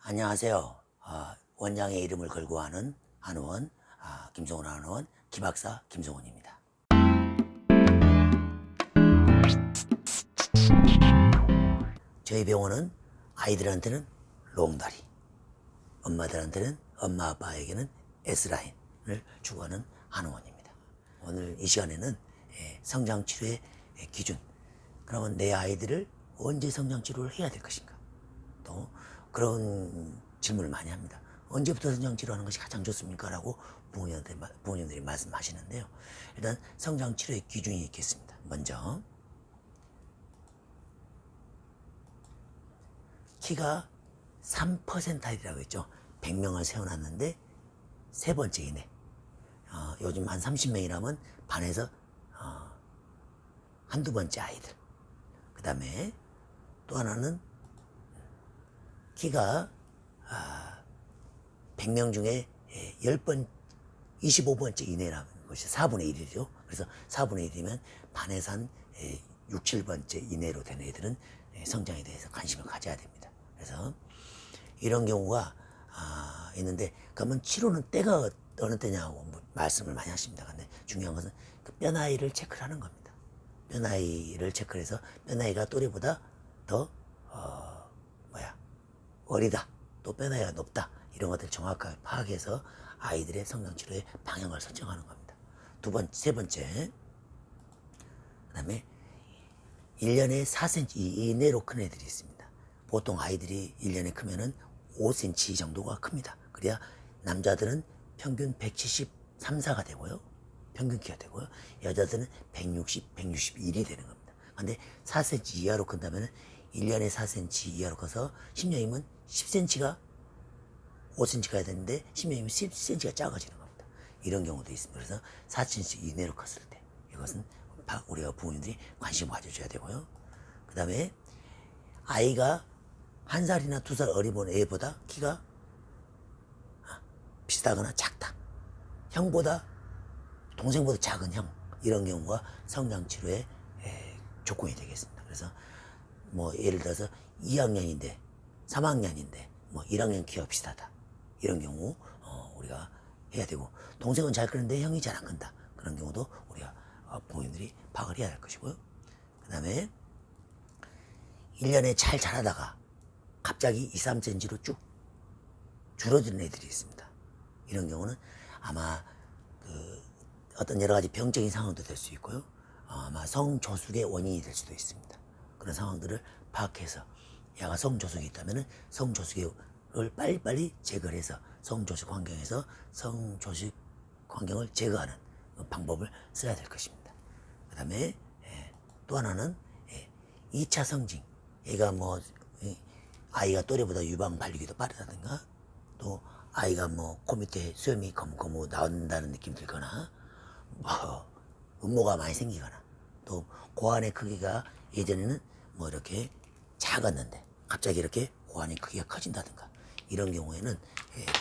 안녕하세요. 원장의 이름을 걸고 하는 한의원, 김성훈 한의원 김학사 김성훈입니다. 저희 병원은 아이들한테는 롱다리, 엄마들한테는 엄마 아빠에게는 S라인을 추구하는 한의원입니다. 오늘 이 시간에는 성장치료의 기준, 그러면 내 아이들을 언제 성장치료를 해야 될 것인가, 또 그런 질문을 많이 합니다. 언제부터 성장치료하는 것이 가장 좋습니까? 라고 부모님들이 말씀하시는데요. 일단 성장치료의 기준이 있겠습니다. 먼저 키가 3%이라고 했죠. 100명을 세워놨는데 세 번째 이내. 요즘 한 30명이라면 반에서 한두 번째 아이들. 그 다음에 또 하나는 키가 100명 중에 10번, 25번째 이내라는 것이 4분의 1이죠. 그래서 4분의 1이면 반에서 한 6, 7번째 이내로 된 애들은 성장에 대해서 관심을 가져야 됩니다. 그래서 이런 경우가 있는데, 그러면 치료는 때가 어느 때냐고 말씀을 많이 하십니다. 근데 중요한 것은 그 뼈 나이를 체크를 하는 겁니다. 뼈 나이를 체크를 해서 뼈 나이가 또래보다 더 어리다, 또 뼈 나이가 높다, 이런 것들을 정확하게 파악해서 아이들의 성장 치료의 방향을 설정하는 겁니다. 세 번째, 그 다음에 1년에 4cm 이내로 큰 애들이 있습니다. 보통 아이들이 1년에 크면은 5cm 정도가 큽니다. 그래야 남자들은 평균 173, 4가 되고요. 평균 키가 되고요. 여자들은 160, 161이 되는 겁니다. 근데 4cm 이하로 큰다면 1년에 4cm 이하로 커서 10년이면 10cm가 5cm 가야 되는데 10년이면 10cm가 작아지는 겁니다. 이런 경우도 있습니다. 그래서 4cm 이내로 컸을 때 이것은 우리가 부모님들이 관심을 가져줘야 되고요. 그 다음에 아이가 1살이나 2살 어린 애보다 키가 비슷하거나 작다, 형보다 동생보다 작은 형, 이런 경우가 성장치료의 조건이 되겠습니다. 그래서 뭐 예를 들어서 2학년인데 3학년인데 뭐 1학년 키가 비슷하다, 이런 경우 우리가 해야 되고, 동생은 잘 크는데 형이 잘 안 큰다, 그런 경우도 우리가 부모님들이 파악을 해야 할 것이고요. 그 다음에 1년에 잘 자라다가 갑자기 2, 3cm로 쭉 줄어드는 애들이 있습니다. 이런 경우는 아마 어떤 여러 가지 병적인 상황도 될 수 있고요. 아마 성조숙의 원인이 될 수도 있습니다. 그런 상황들을 파악해서 야가 성조숙이 있다면 성조숙을 빨리빨리 제거를 해서 성조숙 환경에서 성조숙 환경을 제거하는 방법을 써야 될 것입니다. 그 다음에 또 하나는 2차 성징. 얘가 뭐 아이가 또래보다 유방 발육이 더 빠르다든가, 또 아이가 뭐 코 밑에 수염이 거무거무 나온다는 느낌이 들거나, 뭐 음모가 많이 생기거나, 또 고환의 크기가 예전에는 뭐 이렇게 작았는데 갑자기 이렇게 고환의 크기가 커진다든가, 이런 경우에는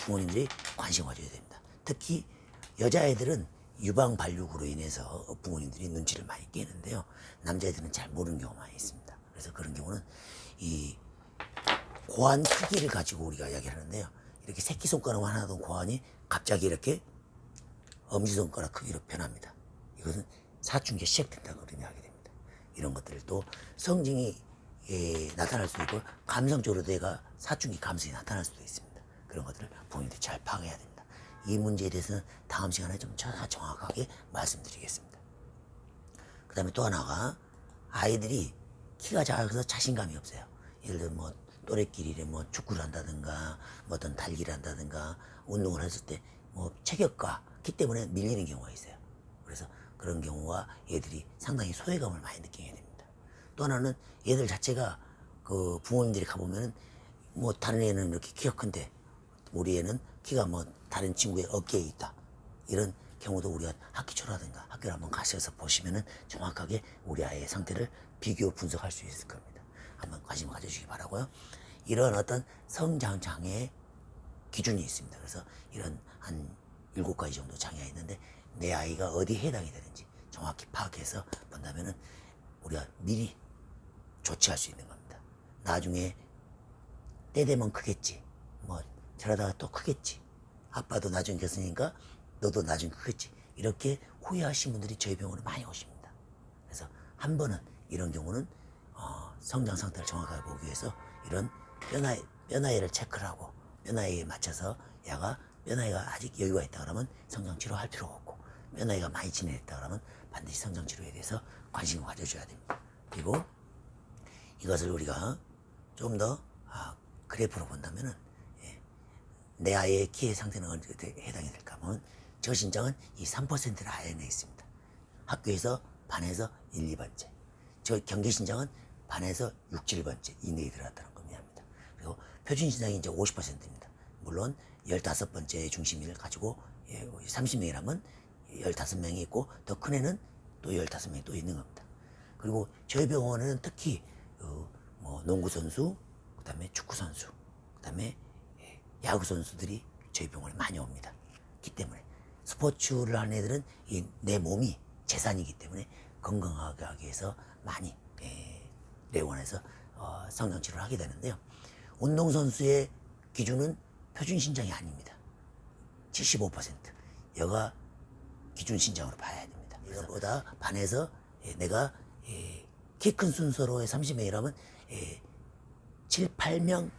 부모님들이 관심을 가져야 됩니다. 특히 여자애들은 유방 발육으로 인해서 부모님들이 눈치를 많이 깨는데요, 남자애들은 잘 모르는 경우가 많이 있습니다. 그래서 그런 경우는 이 고환 크기를 가지고 우리가 이야기를 하는데요, 이렇게 새끼손가락만 하던 고환이 갑자기 이렇게 엄지손가락 크기로 변합니다. 이것은 사춘기가 시작된다고 그런 이야기 됩니다. 이런 것들을 또 성징이 나타날 수도 있고, 감성적으로 내가 사춘기 감성이 나타날 수도 있습니다. 그런 것들을 부모님들이 잘 파악해야 됩니다. 이 문제에 대해서는 다음 시간에 좀 정확하게 말씀드리겠습니다. 그 다음에 또 하나가, 아이들이 키가 작아서 자신감이 없어요. 예를 들어 뭐 또래끼리 뭐 축구를 한다든가, 뭐 어떤 달기를 한다든가, 운동을 했을 때 뭐 체격과 키 때문에 밀리는 경우가 있어요. 그래서 그런 경우와 얘들이 상당히 소외감을 많이 느끼게 됩니다. 또 하나는 얘들 자체가 그 부모님들이 가보면은 뭐 다른 애는 이렇게 키가 큰데 우리 애는 키가 뭐 다른 친구의 어깨에 있다, 이런 경우도 우리가 학기초라든가 학교를 한번 가셔서 보시면은 정확하게 우리 아이의 상태를 비교 분석할 수 있을 겁니다. 한번 관심 가져주시기 바라고요. 이런 어떤 성장 장애의 기준이 있습니다. 그래서 이런 한 7가지 정도 장애가 있는데, 내 아이가 어디에 해당이 되는지 정확히 파악해서 본다면은 우리가 미리 조치할 수 있는 겁니다. 나중에 때 되면 크겠지, 저러다가 또 크겠지. 아빠도 나중에 겼으니까 너도 나중에 크겠지. 이렇게 후회하신 분들이 저희 병원에 많이 오십니다. 그래서 한 번은 이런 경우는 성장 상태를 정확하게 보기 위해서 이런 뼈 나이를 체크를 하고 뼈 나이에 맞춰서 야가 뼈 나이가 아직 여유가 있다 그러면 성장 치료할 필요가 없고 뼈 나이가 많이 진행했다 그러면 반드시 성장 치료에 대해서 관심을 가져줘야 됩니다. 그리고 이것을 우리가 좀 더 그래프로 본다면은 내 아이의 키의 상태는 어떻게 해당이 될까 하면 저 신장은 이 3%를 아연에 있습니다. 학교에서 반에서 1, 2번째. 저 경계 신장은 반에서 6, 7번째 이내에 들어갔다는 거 미합니다. 그리고 표준 신장이 이제 50%입니다. 물론 15번째 중심을 가지고 30명이라면 15명이 있고 더 큰 애는 또 15명이 또 있는 겁니다. 그리고 저희 병원에는 특히 뭐 농구 선수, 그다음에 축구 선수, 그다음에 야구 선수들이 저희 병원에 많이 옵니다. 그 때문에 스포츠를 하는 애들은 내 몸이 재산이기 때문에 건강하게 하기 위해서 많이 내원해서 성장 치료를 하게 되는데요. 운동선수의 기준은 표준 신장이 아닙니다. 75% 여가 기준 신장으로 봐야 됩니다. 이거보다 반에서 내가 키 큰 순서로의 30명이라면 7, 8명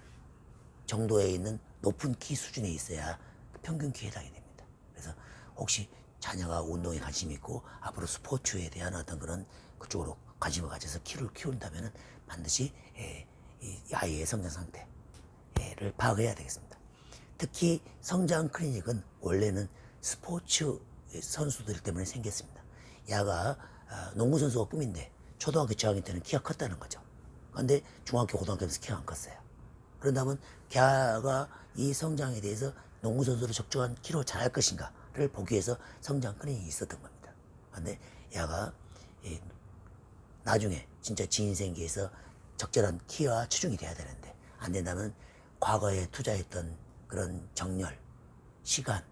정도에 있는 높은 키 수준에 있어야 평균 키에 해당이 됩니다. 그래서 혹시 자녀가 운동에 관심이 있고 앞으로 스포츠에 대한 어떤 그런 그쪽으로 관심을 가져서 키를 키운다면 반드시 이 아이의 성장 상태를 파악해야 되겠습니다. 특히 성장 클리닉은 원래는 스포츠 선수들 때문에 생겼습니다. 야가 농구 선수가 꿈인데 초등학교 저학년 때는 키가 컸다는 거죠. 그런데 중학교 고등학교에서 키가 안 컸어요. 그런다면 걔가 이 성장에 대해서 농구 선수로 적정한 키로 잘할 것인가를 보기 위해서 성장 클리닉이 있었던 겁니다. 그런데 야가 나중에 진짜 지인생계에서 적절한 키와 체중이 돼야 되는데 안 된다면 과거에 투자했던 그런 정열, 시간,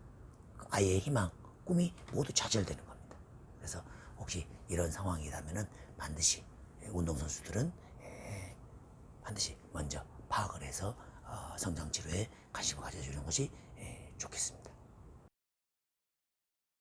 아이의 희망, 꿈이 모두 좌절되는 겁니다. 그래서 혹시 이런 상황이라면은 반드시 운동선수들은 반드시 먼저 파악을 해서 성장 치료에 관심을 가져주는 것이 좋겠습니다.